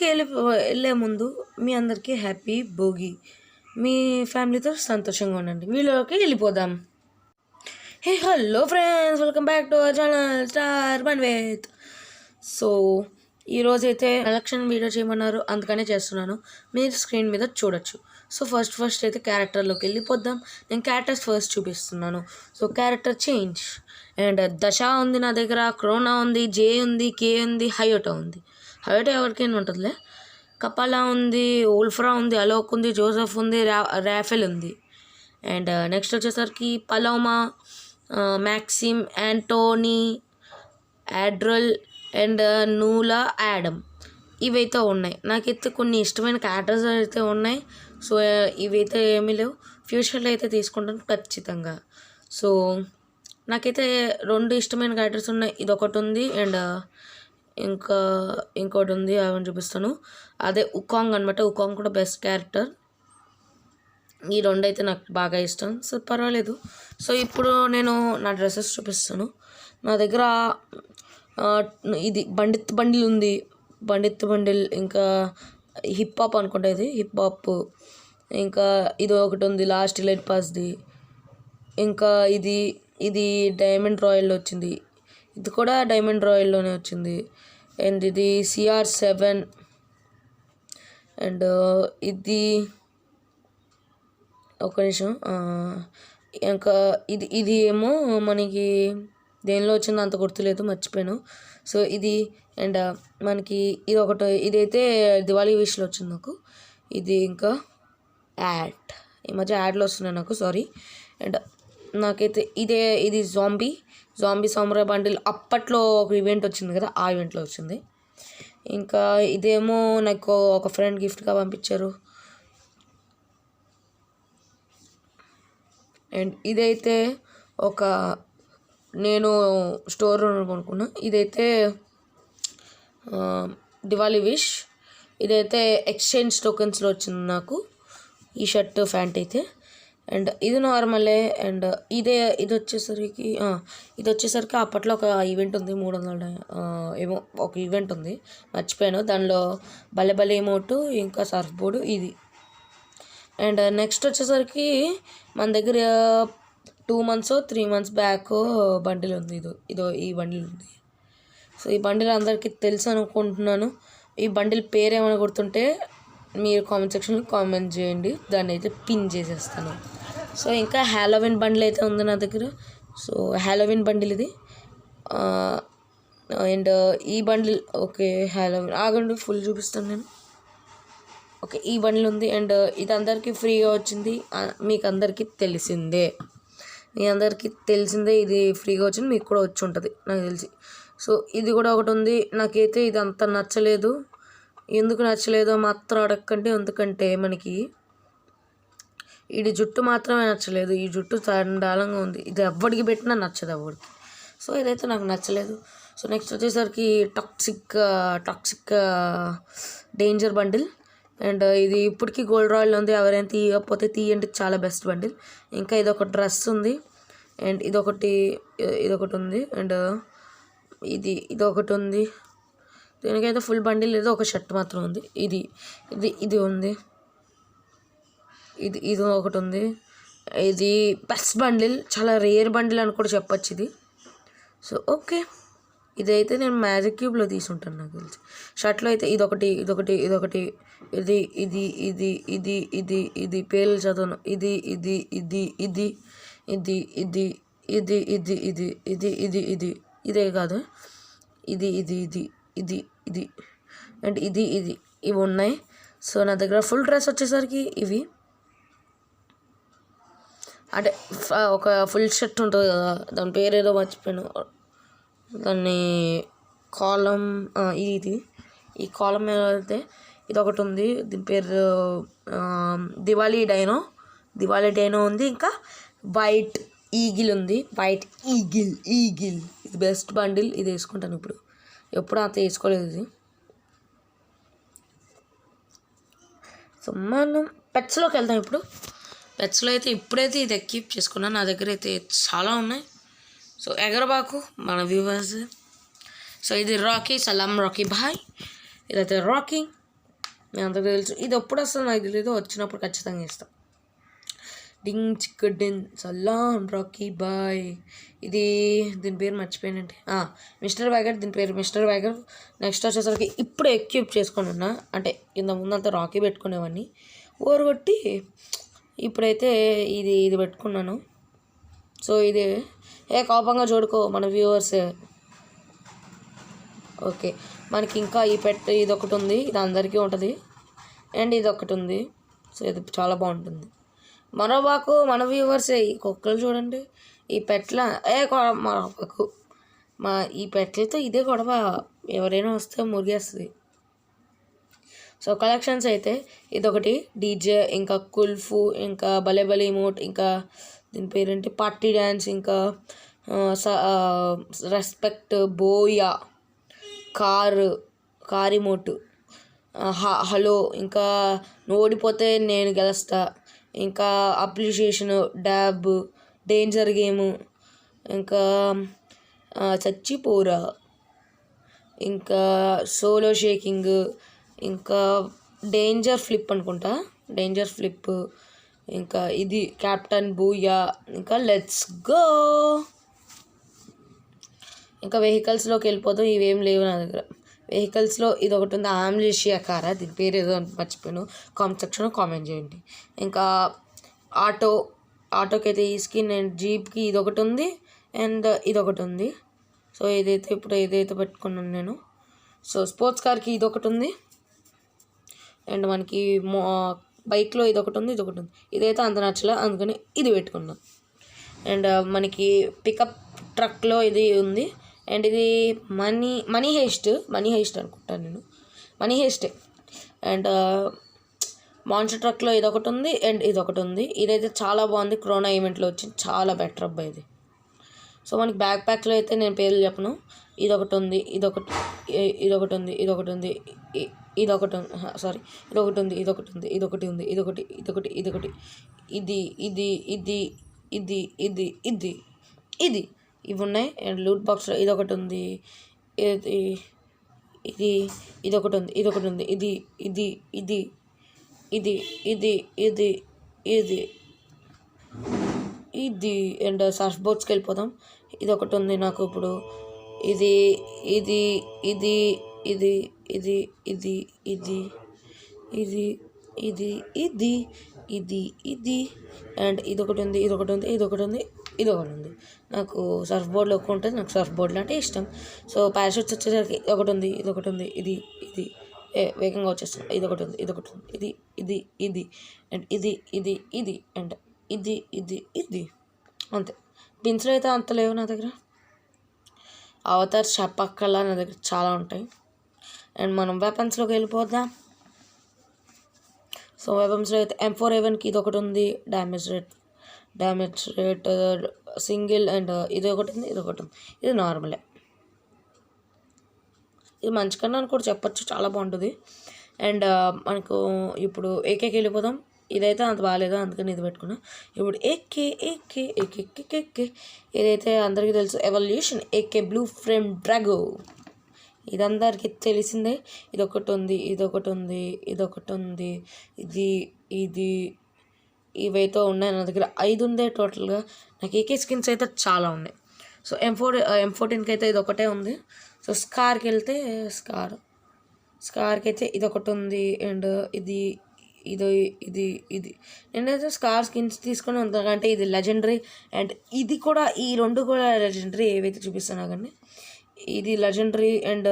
వెళ్ళే ముందు మీ అందరికీ హ్యాపీ భోగి. మీ ఫ్యామిలీతో సంతోషంగా ఉండండి. వీళ్ళకి వెళ్ళిపోదాం. Hey hello friends, welcome back to our channel star మన్వేత్. సో ఈరోజైతే ఎలక్షన్ వీడియో చేయమన్నారు, అందుకనే చేస్తున్నాను. మీరు స్క్రీన్ మీద చూడొచ్చు. సో ఫస్ట్ అయితే క్యారెక్టర్లోకి వెళ్ళిపోద్దాం. నేను క్యారెక్టర్స్ ఫస్ట్ చూపిస్తున్నాను. సో క్యారెక్టర్ చేంజ్ అండ్ దశ ఉంది నా దగ్గర, క్రోనా ఉంది, జే ఉంది, కే ఉంది, హయోటా ఉంది. హయోటా ఎవరికైనా ఉంటుందిలే. కపాలా ఉంది, ఉల్ఫ్రా ఉంది, అలోక్ ఉంది, జోసెఫ్ ఉంది, రాఫెల్ ఉంది. అండ్ నెక్స్ట్ వచ్చేసరికి పలోమా, మ్యాక్సిమ్, యాంటోనీ, యాడ్రల్ అండ్ నూలా, యాడమ్ ఇవైతే ఉన్నాయి. నాకైతే కొన్ని ఇష్టమైన క్యారెక్టర్స్ అయితే ఉన్నాయి. సో ఇవైతే ఏమీ లేవు. ఫ్యూచర్లో అయితే తీసుకుంటాను ఖచ్చితంగా. సో నాకైతే 2 ఇష్టమైన క్యారెక్టర్స్ ఉన్నాయి. ఇది ఒకటి ఉంది అండ్ ఇంకోటి ఉంది, అవన్నీ చూపిస్తాను. అదే ఉకాంగ్ అనమాట. ఉకాంగ్ కూడా బెస్ట్ క్యారెక్టర్. ఈ 2 అయితే నాకు బాగా ఇష్టం. సో పర్వాలేదు. సో ఇప్పుడు నేను నా డ్రెస్సెస్ చూపిస్తాను. నా దగ్గర ఇది బండిల్ ఉంది, బండిల్, ఇంకా హిప్ హాప్ అనుకుంటా, ఇది హిప్ హాప్. ఇంకా ఇది ఒకటి ఉంది లాస్ట్ ఎలైట్ పాస్ది. ఇంకా ఇది డైమండ్ రాయల్లో వచ్చింది. ఇది కూడా డైమండ్ రాయల్లోనే వచ్చింది. అండ్ ఇది CR7. అండ్ ఇది ఒక నిమిషం, ఇంకా ఇది ఏమో మనకి దేనిలో వచ్చిందో అంత గుర్తులేదు, మర్చిపోయాను. సో ఇది అండ్ మనకి ఇది ఒకటి, ఇదైతే దివాళీ విష్లో వచ్చింది నాకు. ఇది ఇంకా యాడ్, ఈ మధ్య యాడ్లో వస్తున్నాయి నాకు, సారీ. అండ్ నాకైతే ఇది జాంబీ సామ్రాయ్ బండిల్. అప్పట్లో ఒక ఈవెంట్ వచ్చింది కదా, ఆ ఈవెంట్లో వచ్చింది. ఇంకా ఇదేమో నాకు ఒక ఫ్రెండ్ గిఫ్ట్గా పంపించారు. అండ్ ఇదైతే నేను స్టోర్ కొనుక్కున్నా. ఇదైతే దివాళీ విష్. ఇదైతే ఎక్స్చేంజ్ టోకెన్స్లో వచ్చింది నాకు, ఈ షర్ట్ ప్యాంట్ అయితే. అండ్ ఇది నార్మలే. అండ్ ఇది వచ్చేసరికి అప్పట్లో ఒక ఈవెంట్ ఉంది, 300 ఏమో ఒక ఈవెంట్ ఉంది, మర్చిపోయాను. దానిలో భలే ఎమోటు, ఇంకా సర్ఫ్ బోర్డు ఇది. అండ్ నెక్స్ట్ వచ్చేసరికి మన దగ్గర 2 months 3 months బ్యాక్ బండిల్ ఉంది. ఈ బండిల్ ఉంది. సో ఈ బండిల్ అందరికీ తెలుసు అనుకుంటున్నాను. ఈ బండిల్ పేరు ఏమైనా గుర్తుంటే మీరు కామెంట్ సెక్షన్లో కామెంట్ చేయండి, దాన్ని అయితే పిన్ చేసేస్తాను. సో ఇంకా హ్యాలోవిన్ బండిల్ అయితే ఉంది నా దగ్గర. సో హ్యాలోవిన్ బండిల్ ఇది. అండ్ ఈ బండిల్ ఓకే హ్యాలోవిన్, ఆగండి ఫుల్ చూపిస్తాను నేను. ఓకే ఈ బండిల్ ఉంది. అండ్ ఇది అందరికీ ఫ్రీగా వచ్చింది, మీకు అందరికీ తెలిసిందే. ఇది ఫ్రీగా వచ్చింది, మీకు కూడా వచ్చి ఉంటుంది నాకు తెలిసి. సో ఇది కూడా ఒకటి ఉంది. నాకైతే ఇది అంత నచ్చలేదు. ఎందుకు నచ్చలేదో మాత్రం అడగకండి, ఎందుకంటే మనకి ఇది జుట్టు మాత్రమే నచ్చలేదు. ఈ జుట్టు చండాలంగా ఉంది. ఇది ఎవరికి పెట్టినా నచ్చదు ఎవరికి. సో ఇదైతే నాకు నచ్చలేదు. సో నెక్స్ట్ వచ్చేసరికి టాక్సిక్ డేంజర్ బండిల్. అండ్ ఇది ఇప్పటికీ గోల్డ్ రాయల్ ఉంది, ఎవరైనా తీయకపోతే తీయండి, చాలా బెస్ట్ బండిల్. ఇంకా ఇది ఒక డ్రెస్ ఉంది. అండ్ ఇదొకటి ఉంది. అండ్ ఇదొకటి ఉంది. దీనికైతే ఫుల్ బండిల్ లేదు, ఒక షర్ట్ మాత్రం ఉంది. ఇది ఉంది. ఇది ఒకటి ఉంది. ఇది బెస్ట్ బండిల్, చాలా రేర్ బండిల్ అని కూడా చెప్పచ్చు ఇది. సో ఓకే, ఇదైతే నేను మ్యాజిక్ క్యూబ్లో తీసుంటాను నాకు తెలిసి. షర్ట్లో అయితే ఇది పేర్లు చదవను. ఇదే కాదు, ఇది అండ్ ఇవి ఉన్నాయి. సో నా దగ్గర ఫుల్ డ్రెస్ వచ్చేసరికి ఇవి, అంటే ఒక ఫుల్ షర్ట్ ఉంటుంది కదా, దాని పేరు ఏదో మర్చిపోయాను. దాన్ని కాలం, ఈ కాలం మీద అయితే ఇది ఒకటి ఉంది. దీని పేరు దివాళీ డైనో ఉంది. ఇంకా వైట్ ఈగిల్ ఉంది. ఇది బెస్ట్ బండిల్, ఇది వేసుకుంటాను ఇప్పుడు. ఎప్పుడు అంత వేసుకోలేదు ఇది. సో మనం పెట్స్లోకి వెళ్తాం ఇప్పుడు. పెట్స్లో అయితే ఇప్పుడైతే ఇది ఎక్కిప్ చేసుకున్నాను. నా దగ్గర అయితే చాలా ఉన్నాయి. సో ఎగరబాకు మన వ్యూవర్స్. సో ఇది రాకీ, సలాం రాకీ భాయ్. ఇదైతే రాకీ. మీ అందరికీ తెలుసు. ఇది ఎప్పుడు వస్తుందో నాకు తెలియదు, వచ్చినప్పుడు ఖచ్చితంగా ఇస్తాం. డింగ్ చిక్కడిన్ సలాం రాకీ బాయ్. ఇది దీని పేరు మర్చిపోయానంటే మిస్టర్ వైగర్, దీని పేరు మిస్టర్ వైగర్. నెక్స్ట్ వచ్చేసరికి ఇప్పుడు ఎక్విప్ చేసుకొని ఉన్నా, అంటే కింద ముందంతా రాకీ పెట్టుకునేవాడిని, ఓరగొట్టి ఇప్పుడైతే ఇది పెట్టుకున్నాను. సో ఇది కోపంగా చూడుకో మన వ్యూవర్స్. ఓకే, మనకి ఇంకా ఇది ఒకటి ఉంది, ఇది అందరికీ ఉంటుంది. అండ్ ఇది ఒకటి ఉంది. సో ఇది చాలా బాగుంటుంది. మరోబాకు మన వ్యూవర్సే. ఈ కుక్కలు చూడండి, ఈ పెట్ల మరోబాకు ఈ పెట్టలతో ఇదే గొడవ, ఎవరైనా వస్తే మురిగేస్తుంది. సో కలెక్షన్స్ అయితే ఇదొకటి డీజే, ఇంకా కుల్ఫు, ఇంకా భలే భలే ఇమోట్, ఇంకా దీని పేరేంటి పార్టీ డ్యాన్స్, ఇంకా రెస్పెక్ట్, బోయా, కారిమోటు, హలో, ఇంకా ఓడిపోతే నేను గెలుస్తా, ఇంకా అప్రిషియేషను, డాబ్, డేంజర్ గేము, ఇంకా చచ్చిపోరా, ఇంకా సోలో షేకింగ్, ఇంకా డేంజర్ ఫ్లిప్ అనుకుంటా, డేంజర్ ఫ్లిప్, ఇంకా ఇది క్యాప్టెన్ బూయా, ఇంకా లెట్స్ గో. ఇంకా వెహికల్స్లోకి వెళ్ళిపోతాం. ఇవేం లేవు నా దగ్గర. వెహికల్స్లో ఇది ఒకటి ఉంది, ఆమ్లేషియా కారా, దీని పేరు ఏదో మర్చిపోయాను, కామెంట్ సెక్షన్లో కామెంట్ చేయండి. ఇంకా ఆటోకి అయితే ఈ స్కిన్, అండ్ జీప్కి ఇది ఒకటి ఉంది, అండ్ ఇదొకటి ఉంది. సో ఇదైతే పెట్టుకున్నాను నేను. సో స్పోర్ట్స్ కార్కి ఇది ఒకటి ఉంది, అండ్ మనకి బైక్లో ఇది ఒకటి ఉంది, ఇదైతే అంత నచ్చలే, అందుకని ఇది పెట్టుకున్నాం. అండ్ మనకి పికప్ ట్రక్లో ఇది ఉంది, అండ్ ఇది మనీ హెస్ట్ అనుకుంటాను నేను, మనీ హెస్టే. అండ్ మాన్స్టర్ ట్రక్లో ఇదొకటి ఉంది, అండ్ ఇదొకటి ఉంది. ఇదైతే చాలా బాగుంది, కరోనా ఈవెంట్లో వచ్చింది, చాలా బెటర్ అబ్బాయి ఇది. సో మనకి బ్యాక్ ప్యాక్లో అయితే నేను పేర్లు చెప్పను. ఇదొకటి ఉంది, ఇదొకటి ఉంది, ఇదొకటి ఉంది, సారీ ఇదొకటి ఉంది, ఇది ఇవి ఉన్నాయి. అండ్ లూట్ బాక్స్లో ఇదొకటి ఉంది, ఇదొకటి ఉంది, ఇది అండ్ సర్ఫ్ బోట్స్కి వెళ్ళిపోదాం. ఇది ఒకటి ఉంది నాకు ఇప్పుడు, ఇది అండ్ ఇదొకటి ఉంది. నాకు సర్ఫ్ బోర్డ్లో ఎక్కువ ఉంటుంది, నాకు సర్ఫ్ బోర్డ్లు అంటే ఇష్టం. సో పారాషూట్స్ వచ్చేసరికి ఇదొకటి ఉంది, ఇది వేగంగా వచ్చేస్తుంది, ఇదొకటి ఉంది, ఇది అండ్ ఇది అండ్ ఇది అంతే. పిన్స్లో అయితే అంత లేవు నా దగ్గర. అవతార్ చెప్పక్కల్లా నా దగ్గర చాలా ఉంటాయి. అండ్ మనం వెపన్స్లోకి వెళ్ళిపోద్దాం. సో వెపన్స్లో అయితే M4A1కి ఇది ఒకటి ఉంది, డ్యామేజ్ రేట్ సింగిల్, అండ్ ఇది ఒకటి ఉంది, ఇది నార్మలే. ఇది మంచి కన్నా అని కూడా చెప్పచ్చు, చాలా బాగుంటుంది. అండ్ మనకు ఇప్పుడు ఏకేకి వెళ్ళిపోదాం. ఇదైతే అంత బాగాలేదు, అందుకని ఇది పెట్టుకున్నా. ఇప్పుడు ఏకే ఇదైతే అందరికీ తెలుసు, ఎవల్యూషన్ ఏకే బ్లూ ఫ్రేమ్ డ్రాగో, ఇది అందరికీ తెలిసిందే. ఇదొకటి ఉంది, ఇది ఇవైతే ఉన్నాయి నా దగ్గర. 5 ఉంది టోటల్గా. నాకు ఏకే స్కిన్స్ అయితే చాలా ఉన్నాయి. సో M14కి అయితే ఇది ఒకటే ఉంది. సో స్కార్కి వెళ్తే స్కార్కి అయితే ఇదొకటి ఉంది, అండ్ ఇది నేనైతే స్కార్ స్కిన్స్ తీసుకొని ఉంటాను, అంటే ఇది లెజెండరీ, అండ్ ఇది కూడా, ఈ రెండు కూడా లెజెండరీ. ఏవైతే చూపిస్తున్నా కానీ ఇది లెజెండరీ, అండ్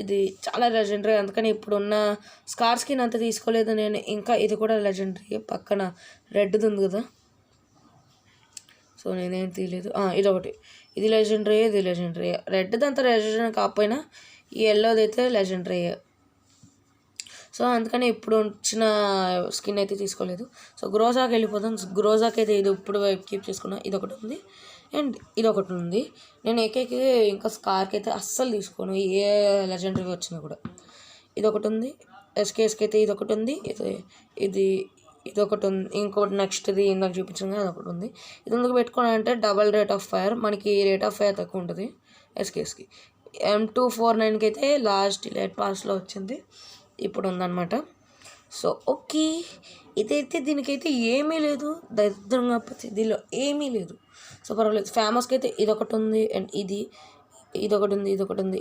ఇది చాలా లెజెండరీ, అందుకని ఇప్పుడున్న స్కార్ స్కిన్ అంతా తీసుకోలేదు నేను. ఇంకా ఇది కూడా లెజెండరీ, పక్కన రెడ్ది ఉంది కదా, సో నేనేం తీయలేదు. ఇది లెజెండరీ, రెడ్ది అంతా లెజెండరీ కాకపోయినా ఈ ఎల్లోది అయితే లెజెండరీ. సో అందుకని ఇప్పుడు వచ్చిన స్కిన్ అయితే తీసుకోలేదు. సో గ్రోజాకి వెళ్ళిపోతాం. గ్రోజాకి అయితే ఇది ఇప్పుడు కీప్ చేసుకున్నా. ఇదొకటి ఉంది, అండ్ ఇదొకటి ఉంది. నేను ఏకేకి ఇంకా స్కార్కి అయితే అస్సలు తీసుకోను, ఏ లెజెండరీ వచ్చినా కూడా. ఇదొకటి ఉంది. ఎస్కేఎస్కి అయితే ఇదొకటి ఉంది, ఇదొకటి ఉంది. ఇంకోటి నెక్స్ట్ది ఇందాక చూపించాను కదా, అదొకటి ఉంది. ఇది ఎందుకు పెట్టుకోవాలంటే డబల్ రేట్ ఆఫ్ ఫైర్, మనకి రేట్ ఆఫ్ ఫైర్ తక్కువ ఉంటుంది ఎస్కేఎస్కి. M249కి అయితే లాస్ట్ లైట్ పాస్లో వచ్చింది, ఇప్పుడు ఉందన్నమాట. సో ఓకే, ఇదైతే దీనికైతే ఏమీ లేదు, దరిద్రంగా కాకపోతే దీనిలో ఏమీ లేదు. సో పర్వాలేదు. ఫేమస్కి అయితే ఇదొకటి ఉంది అండ్ ఇదొకటి ఉంది, ఇదొకటి ఉంది,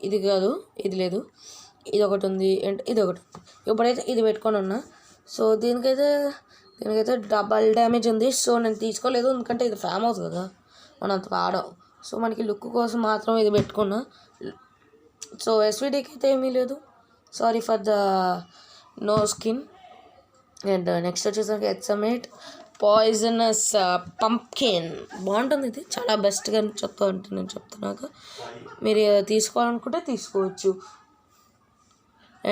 ఇది కాదు, ఇది లేదు, ఇదొకటి ఉంది అండ్ ఇదొకటి ఉంది. ఇప్పుడైతే ఇది పెట్టుకొని ఉన్నా. సో దీనికైతే డబల్ డ్యామేజ్ ఉంది. సో నేను తీసుకోలేదు, ఎందుకంటే ఇది ఫేమస్ కదా, మనం అంత వాడాం. సో మనకి లుక్ కోసం మాత్రం ఇది పెట్టుకున్నా. సో ఎస్విడికి అయితే ఏమీ లేదు, sorry for the no skin. And next వచ్చేసరికి ఎక్సమేట్ పాయిజనస్ పంప్కిన్ బాగుంటుంది. ఇది చాలా బెస్ట్గా చెప్తా అంటే నేను చెప్తున్నాక మీరు తీసుకోవాలనుకుంటే తీసుకోవచ్చు.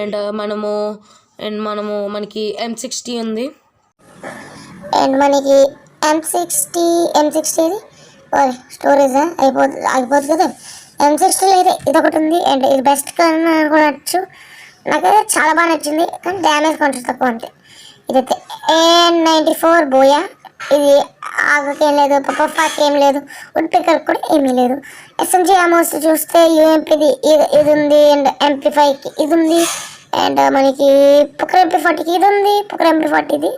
అండ్ మనకి M60 ఉంది. అండ్ మనకి M60 స్టోరేజ్ అయిపోతుంది కదా. M60లో అయితే ఇదొకటి ఉంది అండ్ ఇది బెస్ట్ అనుకోవచ్చు. నాకైతే చాలా బాగా నచ్చింది, కానీ డ్యామేజ్ కొంచెం తక్కువ అంతే. ఇదైతే AN94 బోయా. ఇది ఆగకేం లేదు, పఫాకి ఏం లేదు, వుడ్ పికర్ కూడా ఏమీ లేదు. SMG ఆమోస్ట్ చూస్తే UMPది ఇది ఉంది అండ్ MP5కి ఇది ఉంది అండ్ మనకి పుకర్ MP40కి ఇది ఉంది, పుకర్ MP40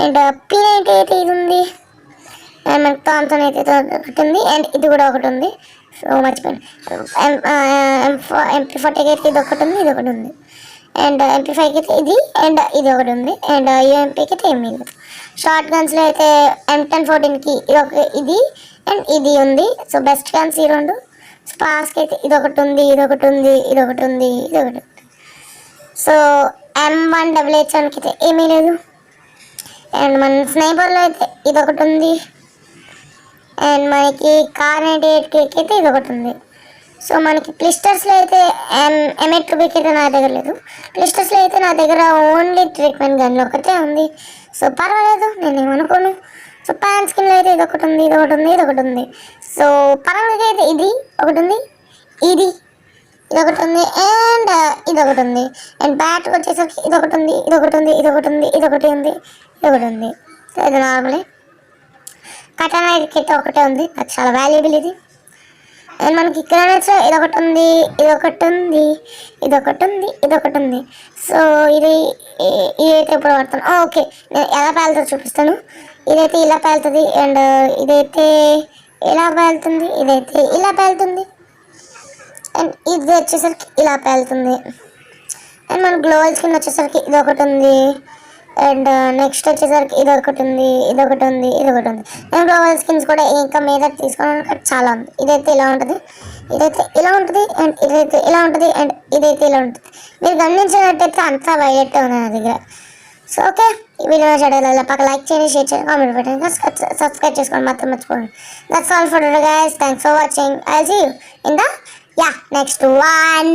అండ్ P90 అయితే ఇది ఉంది అండ్ మనకి థామ్సన్ అయితే ఒకటి ఉంది అండ్ ఇది కూడా ఒకటి ఉంది. సో మర్చిపోయాను. MP40కి అయితే ఇది ఒకటి ఉంది, ఇది ఒకటి ఉంది అండ్ MP5కి అయితే ఇది అండ్ ఇది ఒకటి ఉంది అండ్ UMPకి అయితే ఏమీ లేదు. షార్ట్ గన్స్లో అయితే M1014కి ఇది అండ్ ఇది ఉంది. సో బెస్ట్ గన్స్ ఈ రెండు. స్పార్క్స్కి అయితే ఇదొకటి ఉంది, ఇదొకటి ఉంది, ఇదొకటి ఉంది, ఇదొకటి ఉంది. సో M188కి అయితే ఏమీ లేదు అండ్ మన స్నైపర్లో అయితే ఇదొకటి ఉంది అండ్ మనకి కార్ 98కి అయితే ఇదొకటి ఉంది. సో మనకి ప్లిస్టర్స్లో అయితే M8 అయితే నా దగ్గర లేదు. ప్లిస్టర్స్లో అయితే నా దగ్గర ఓన్లీ ట్రీట్మెంట్ గన్లో ఒకటే ఉంది. సో పర్వాలేదు, నేను ఏమనుకోను. సో ప్యాన్ స్కిన్లో అయితే ఇదొకటి ఉంది, ఇదొకటి ఉంది, ఇదొకటి ఉంది. సో పరంగా అయితే ఇది ఒకటి ఉంది, ఇదొకటి ఉంది అండ్ ఇదొకటి ఉంది అండ్ బ్యాట్ వచ్చేసరికి ఇదొకటి ఉంది, ఇదొకటి ఉంది, ఇదొకటి ఉంది, ఇదొకటి ఉంది, ఇదొకటి ఉంది. సో ఇది నార్మలే. కటానా అయితే ఒకటే ఉంది, నాకు చాలా వాల్యుబుల్ ఇది. అండ్ మనకి గ్రానైట్స్లో ఇదొకటి ఉంది, ఇదొకటి ఉంది, ఇదొకటి ఉంది, ఇదొకటి ఉంది. సో ఇదైతే ఇప్పుడు వాడతాను. ఓకే, నేను ఎలా పేలుతుందో చూపిస్తాను. ఇదైతే ఇలా పేలుతుంది అండ్ ఇదైతే ఇలా పేలుతుంది, ఇదైతే ఇలా పేలుతుంది అండ్ ఇది వచ్చేసరికి ఇలా పేలుతుంది. అండ్ మన గ్లోవల్ స్కిన్ వచ్చేసరికి ఇదొకటి ఉంది అండ్ నెక్స్ట్ వచ్చేసరికి ఇదొకటి ఉంది, ఇదొకటి ఉంది, ఇదొకటి ఉంది. నేను గ్లోవల్ స్కిన్స్ కూడా ఇంకా మీద తీసుకోవడానికి చాలా ఉంది. ఇదైతే ఇలా ఉంటుంది, ఇదైతే ఇలా ఉంటుంది అండ్ ఇదైతే ఇలా ఉంటుంది అండ్ ఇదైతే ఇలా ఉంటుంది. మీరు గమనించినట్టయితే అంతా వైలెట్ ఉంది నా దగ్గర. సో ఓకే, ఈ వీడియో చూడాలి, పక్క లైక్ చేయండి, షేర్ చేయండి, కామెంట్ పెట్టండి, సబ్స్క్రైబ్ చేసుకోండి మాత్రం మర్చిపోండి. That's all for today guys. Thanks for watching. I will see you in the next one.